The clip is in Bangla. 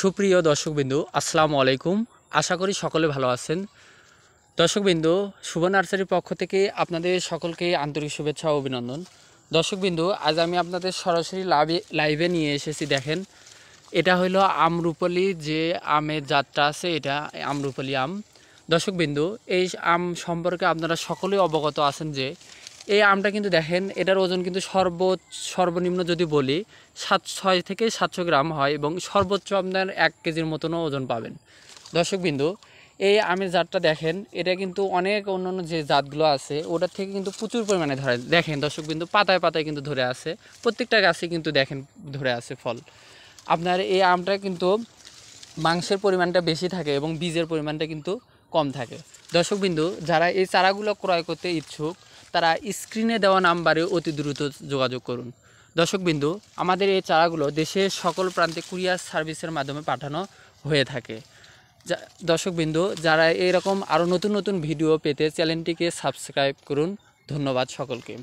সুপ্রিয় দর্শকবিন্দু আসসালামু আলাইকুম। আশা করি সকলে ভালো আছেন। দর্শকবিন্দু, শুভ নার্সারির পক্ষ থেকে আপনাদের সকলকে আন্তরিক শুভেচ্ছা ও অভিনন্দন। দর্শকবিন্দু, আজ আমি আপনাদের সরাসরি লাইভে নিয়ে এসেছি। দেখেন, এটা হলো আমরুপালি, যে আমের জাতটা আছে এটা আমরুপালি আম। দর্শকবিন্দু, এই আম সম্পর্কে আপনারা সকলেই অবগত আছেন যে এই আমটা কিন্তু দেখেন, এটার ওজন কিন্তু সর্বনিম্ন যদি বলি 6 থেকে 700 গ্রাম হয় এবং সর্বোচ্চ আপনার 1 কেজির মতনও ওজন পাবেন। দর্শকবিন্দু, এই আমের জাতটা দেখেন, এটা কিন্তু অনেক অন্যান্য যে জাতগুলো আছে ওটার থেকে কিন্তু প্রচুর পরিমাণে ধরে। দেখেন দর্শকবিন্দু, পাতায় পাতায় কিন্তু ধরে আছে, প্রত্যেকটা গাছে কিন্তু দেখেন ধরে আছে ফল। আপনার এই আমটা কিন্তু মাংসের পরিমাণটা বেশি থাকে এবং বীজের পরিমাণটা কিন্তু কম থাকে। দর্শকবিন্দু, যারা এই চারাগুলো ক্রয় করতে ইচ্ছুক তারা স্ক্রিনে দেওয়া নাম্বারে অতি দ্রুত যোগাযোগ করুন। দর্শকবিন্দু, আমাদের এই চারাগুলো দেশের সকল প্রান্তে কুরিয়ার সার্ভিসের মাধ্যমে পাঠানো হয়ে থাকে। দর্শকবিন্দু, যারা এরকম আরও নতুন নতুন ভিডিও পেতে চ্যানেলটিকে সাবস্ক্রাইব করুন। ধন্যবাদ সকলকে।